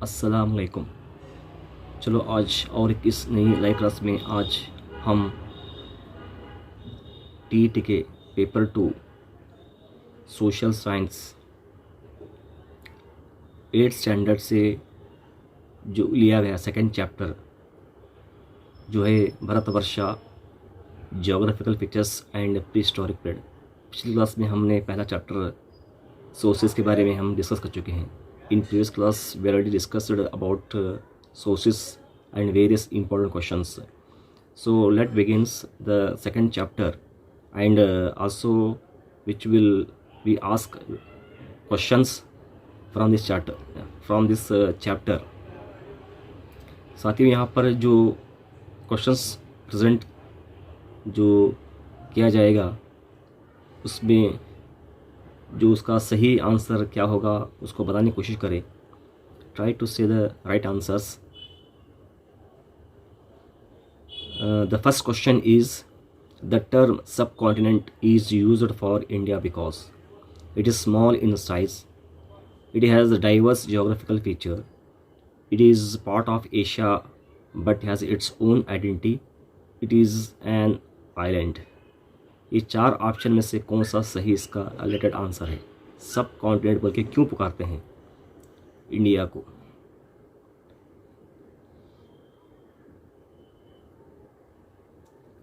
अस्सलाम वालेकुम। चलो आज और इस नई लाइव क्लास में आज हम टीईटी के paper 2 social science 8th standard से जो लिया गया सेकंड चैप्टर जो है Bharatvarsha geographical features and pre historic period. पिछली क्लास में हमने पहला चैप्टर सोर्सेज के बारे में हम डिस्कस कर चुके हैं। In previous class we already discussed about sources and various important questions. So let begins the second chapter and also which will we ask questions from this chapter. साथ ही यहाँ पर जो क्वेश्चंस प्रेजेंट जो किया जाएगा उसमें जो उसका सही आंसर क्या होगा उसको बताने की कोशिश करें। Try to say the right answers. The first question is, the term subcontinent is used for India because it is small in size, it has a diverse geographical feature, it is part of Asia but has its own identity, it is an island. ये चार option में से कौन सा सही इसका related answer है? सब कॉन्टिनेंट बोल के क्यों पुकारते हैं इंडिया को?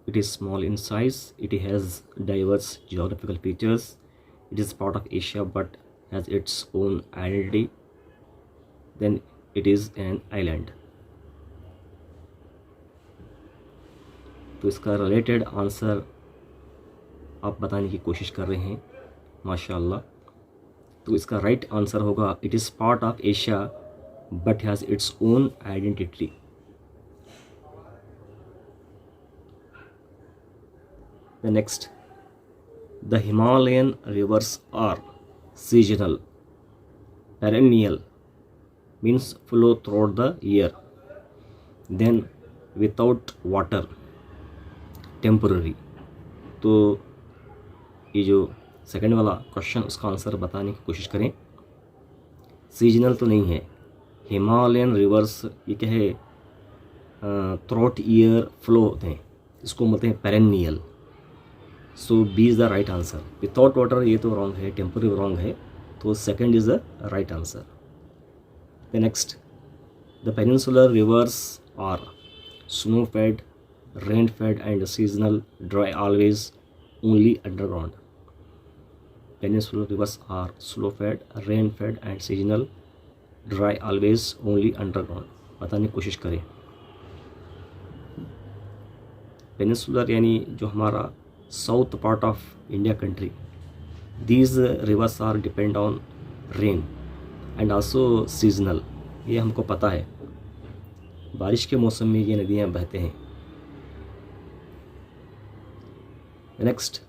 It is small in size, it has diverse geographical features, it is part of Asia but has its own identity, then it is an island. तो इसका रिलेटेड आंसर आप बताने की कोशिश कर रहे हैं माशाल्लाह। तो इसका राइट आंसर होगा it is part of Asia but has its own identity. The next, the Himalayan rivers are seasonal, perennial means flow throughout the year, then without water, temporary. तो ये जो सेकंड वाला क्वेश्चन उसका answer बताने की कोशिश करें। सीजनल तो नहीं है, हिमालयन रिवर्स ये क्या है, थ्रोट ईयर फ्लो होते हैं, इसको बोलते हैं perennial. So B is the right answer. Without water ये तो रॉन्ग है, टेम्पररी रॉन्ग है, तो second is the right answer. The next, the peninsular rivers are snow fed, rain fed and seasonal, dry always, only underground. Peninsular rivers are snow fed, rain fed and seasonal, dry always, only underground. बताने की कोशिश करें। Peninsular यानी जो हमारा south part of India country, these rivers are depend on rain and also seasonal. ये हमको पता है, बारिश के मौसम में ये नदियाँ बहते हैं। Next,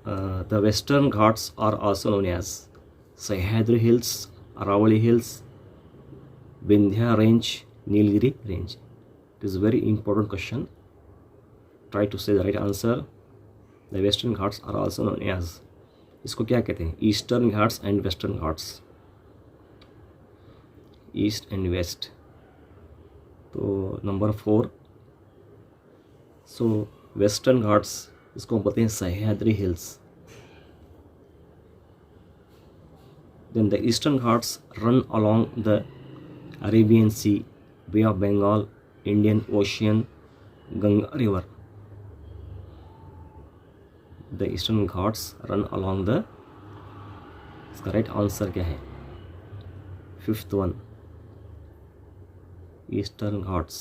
the Western Ghats are also known as Sahyadri hills, Aravalli hills, Vindhya range, Nilgiri range. It is very important question. Try to say the right answer. The western ghats are also known as, इसको क्या कहते हैं? Eastern Ghats and Western Ghats, east and west. तो number 4, so Western Ghats इसको बोलते हैं Sahyadri hills. Then the Eastern Ghats run along the Arabian Sea, Bay of Bengal, Indian Ocean, Ganga River. The eastern ghats run along the, इसका right answer क्या है? 5th one, Eastern Ghats,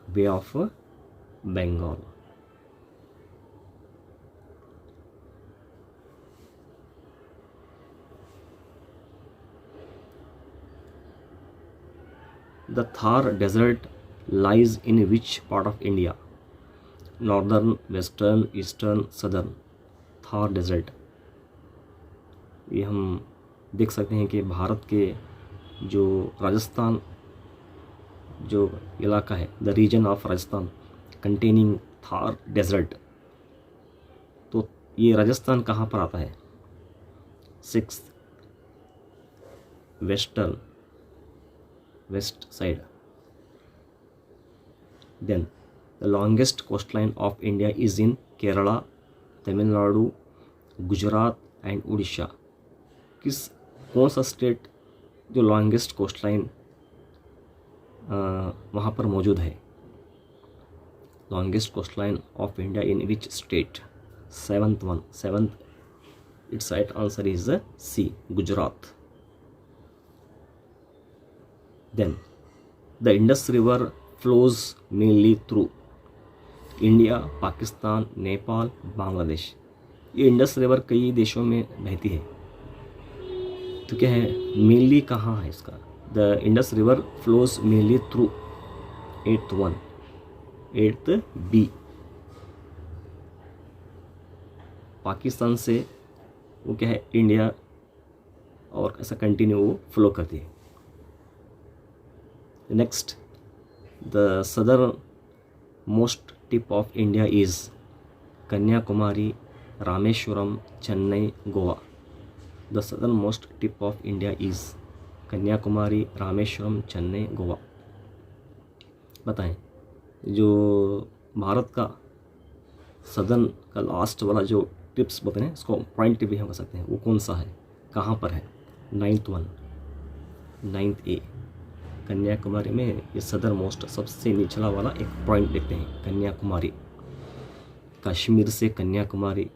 bay of Bengal. The Thar desert lies in which part of India? Northern, western, eastern, southern. Thar desert, ये हम देख सकते हैं कि भारत के जो राजस्थान जो इलाका है, the region of Rajasthan containing Thar desert, तो ये राजस्थान कहाँ पर आता है? 6th, western, west side. Then the longest coastline of India is in Kerala, Tamil Nadu, Gujarat and Odisha. कौन सा स्टेट जो लॉन्गेस्ट कोस्ट लाइन वहाँ पर मौजूद है? Longest coast line of India in which state? Seventh it's right answer is C, Gujarat. Then the Indus river flows mainly through India, Pakistan, Nepal, Bangladesh. ये Indus river कई देशों में बहती है. तो क्या है मेनली, कहाँ है इसका? The Indus river flows mainly through, 8th B, Pakistan से वो क्या है इंडिया, और ऐसा कंटिन्यू वो फ्लो करती है. Next, the southern most tip of India is Kanyakumari, Rameswaram, Chennai, Goa. The southern most tip of India is Kanyakumari, Rameswaram, Chennai, Goa. बताएं जो भारत का सदर्न का लास्ट वाला जो टिप्स बताएं हैं, इसको पॉइंट भी हम कर सकते हैं, वो कौन सा है, कहाँ पर है? 9th ए, कन्याकुमारी में ये सदर्न मोस्ट सबसे निचला वाला एक पॉइंट देखते हैं, कन्याकुमारी. कश्मीर से कन्याकुमारी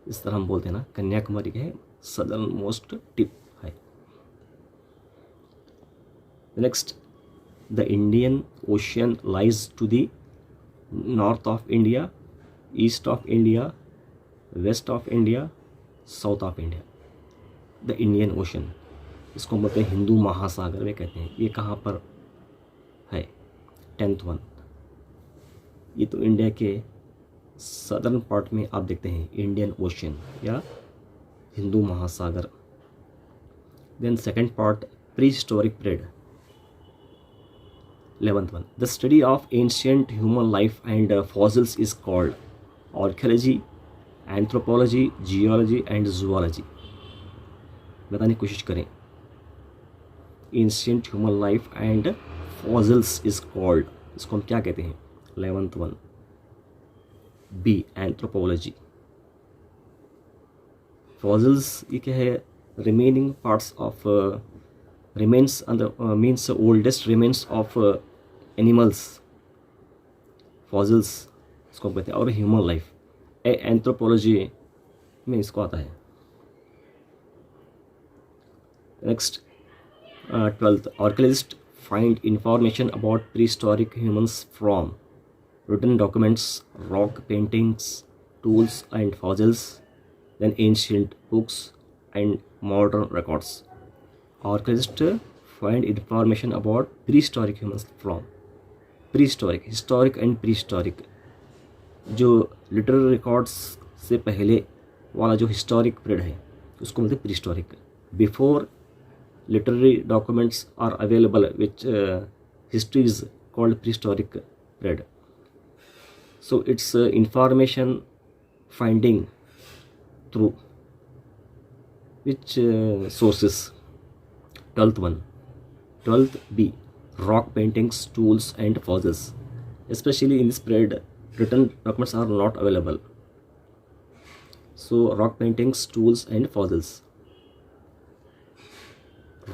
इस तरह हम बोलते हैं ना, कन्याकुमारी के है सदर्न मोस्ट टिप है. Next, the Indian ocean lies to the north of India, east of India, west of India, south of India. The Indian ocean, इसको बोलते हैं हिंदू महासागर में कहते हैं. ये कहाँ पर है? 10th one. ये तो इंडिया के सदर्न पार्ट में आप देखते हैं इंडियन ओशन या हिंदू महासागर. Then second part, pre historic period, 11th one. The study of ancient human life and fossils is called archaeology, anthropology, geology and zoology. बताने की कोशिश करें. Ancient human life and fossils is called, इसको हम क्या कहते हैं? 11th one, B, anthropology. Fossils ये क्या है? Remaining parts of remains means oldest remains of animals, fossils इसको कहते हैं. और ह्यूमन लाइफ, एंथ्रोपोलॉजी में इसको आता है. Next, 12th, archaeologist find information about pre historic humans from written documents, rock paintings, tools and fossils, then ancient books and modern records. Archaeologists find information about prehistoric humans from prehistoric, historic and prehistoric. जो literary records से पहले वाला जो historic period है उसको बोलते हैं prehistoric. Before literary documents are available which history is called prehistoric period. So it's information finding through which sources? 12th one, 12th B, rock paintings, tools and fossils. Especially in this period, written documents are not available. So rock paintings, tools and fossils.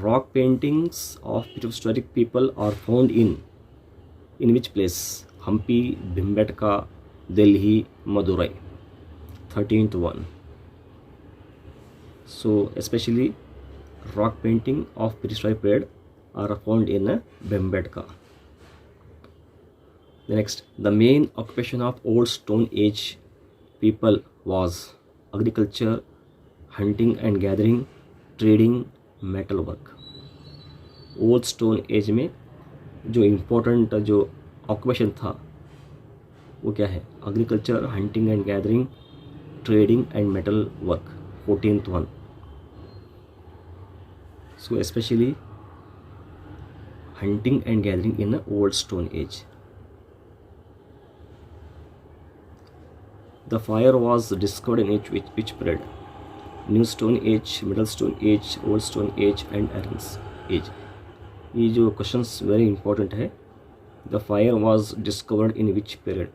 Rock paintings of prehistoric people are found in which place? Hampi, Bhimbetka, Delhi, Madurai. 13th one. So especially rock painting of prehistoric period are found in Bhimbetka. The next, the main occupation of old Stone Age people was agriculture, hunting and gathering, trading, metal work. Old Stone Age में जो important जो occupation था वो क्या है? Agriculture, hunting and gathering, trading and metal work. 14th one. So specially hunting and gathering in old stone age. The fire was discovered in which period? New stone age, middle stone age, old stone age and iron age. ये जो questions very important है। The fire was discovered in which period,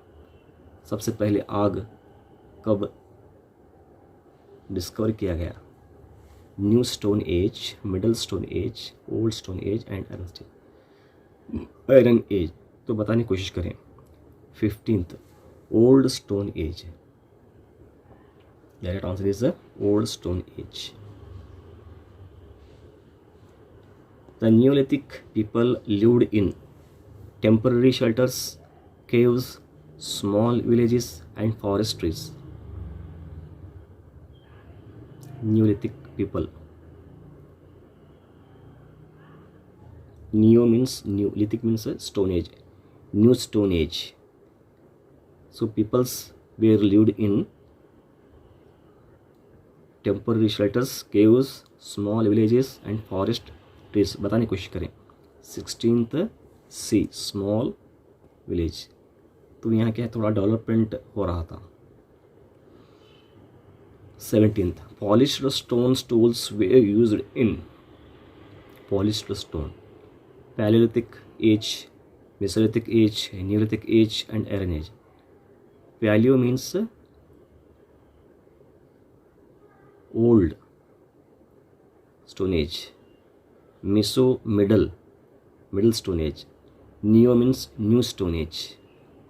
सबसे पहले आग कब discover किया गया? New stone age, middle stone age, old stone age and iron age. तो बताने की कोशिश करें। 15th old stone age. Direct answer is old stone age. The Neolithic people lived in temporary shelters, caves, small villages, and forest trees. Neolithic people. Neo means new, lithic means stone age, new stone age. So peoples were lived in temporary shelters, caves, small villages, and forest trees। बताने की कोशिश करें। 16th C small village. तो यहाँ क्या है, थोड़ा development हो रहा था। 17th polished stone tools were used in polished stone, paleolithic age, mesolithic age, neolithic age and iron age. Paleo means old stone age, meso middle, middle stone age, neo means new stone age,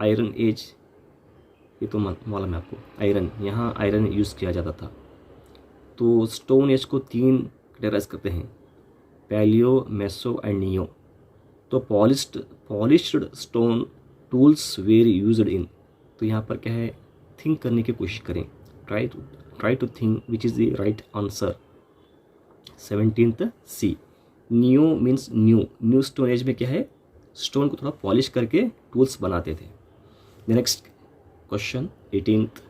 iron age ये तो मालूम है आपको, iron, यहाँ iron use किया जाता था। तो स्टोन एज को 3 कैटेगराइज करते हैं, पैलियो, मेसो एंड नियो। तो polished stone tools were used इन। तो यहाँ पर क्या है, थिंक करने की कोशिश करें, try to think which is the right answer. 17th C new means new stone age में क्या है, स्टोन को थोड़ा पॉलिश करके टूल्स बनाते थे। The next question 18th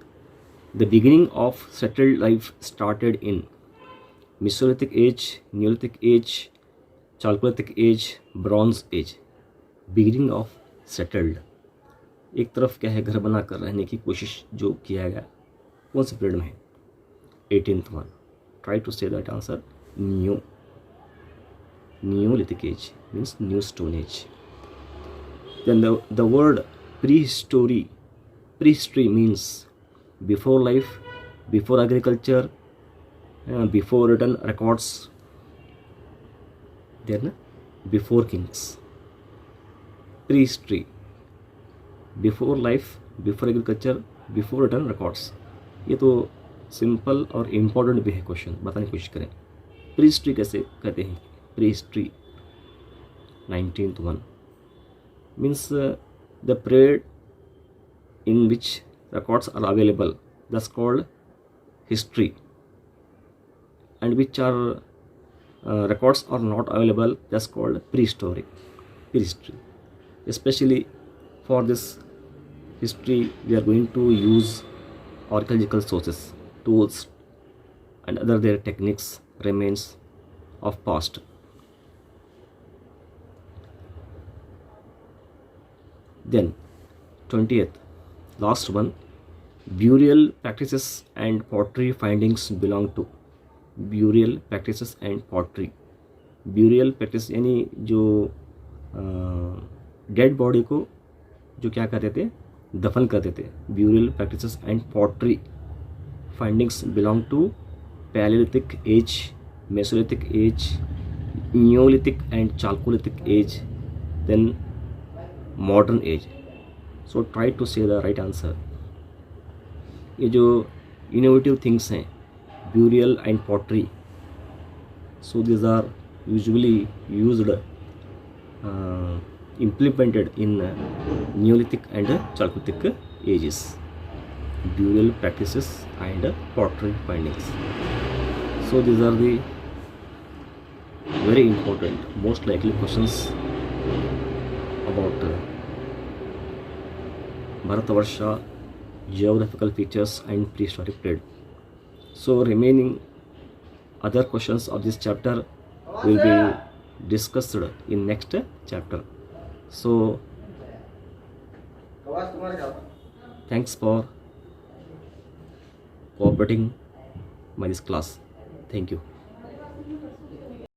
the beginning of settled life started in Mesolithic age, neolithic as, Chalcolithic as, bronze age. Beginning of settled, एक तरफ क्या है, घर बना कर रहने की कोशिश जो किया गया, कौन से पीरियड में है? 18th one. Try to say that answer. Neolithic age means new stone age. Then the word prehistory means before life, before agriculture, before written records, then before kings. Prehistory, before life, before agriculture, before written records। ये तो simple और important भी है question, बताने की कोशिश करें। प्रीहिस्ट्री कैसे कहते हैं? प्रीहिस्ट्री 19th one means the period in which records are available, thus called history, and which are records are not available, thus called prehistory. Especially for this history we are going to use archaeological sources, tools and other their techniques, remains of past. Then 20th last one, burial practices and pottery findings belong to। burial practices and pottery, burial practice यानी जो dead body को जो क्या करते थे, दफन करते थे। burial practices and pottery findings belong to Paleolithic age, Mesolithic age, Neolithic and Chalcolithic age, then modern age। So try to say the right answer। ये जो innovative things हैं, burial and pottery, so these are usually used, implemented in Neolithic and Chalcolithic ages, burial practices and pottery findings। So these are the very important, most likely questions about Bharatavarsha, geographical features and prehistoric period। So remaining other questions of this chapter will be discussed in next chapter। So thanks for cooperating by this class। Thank you।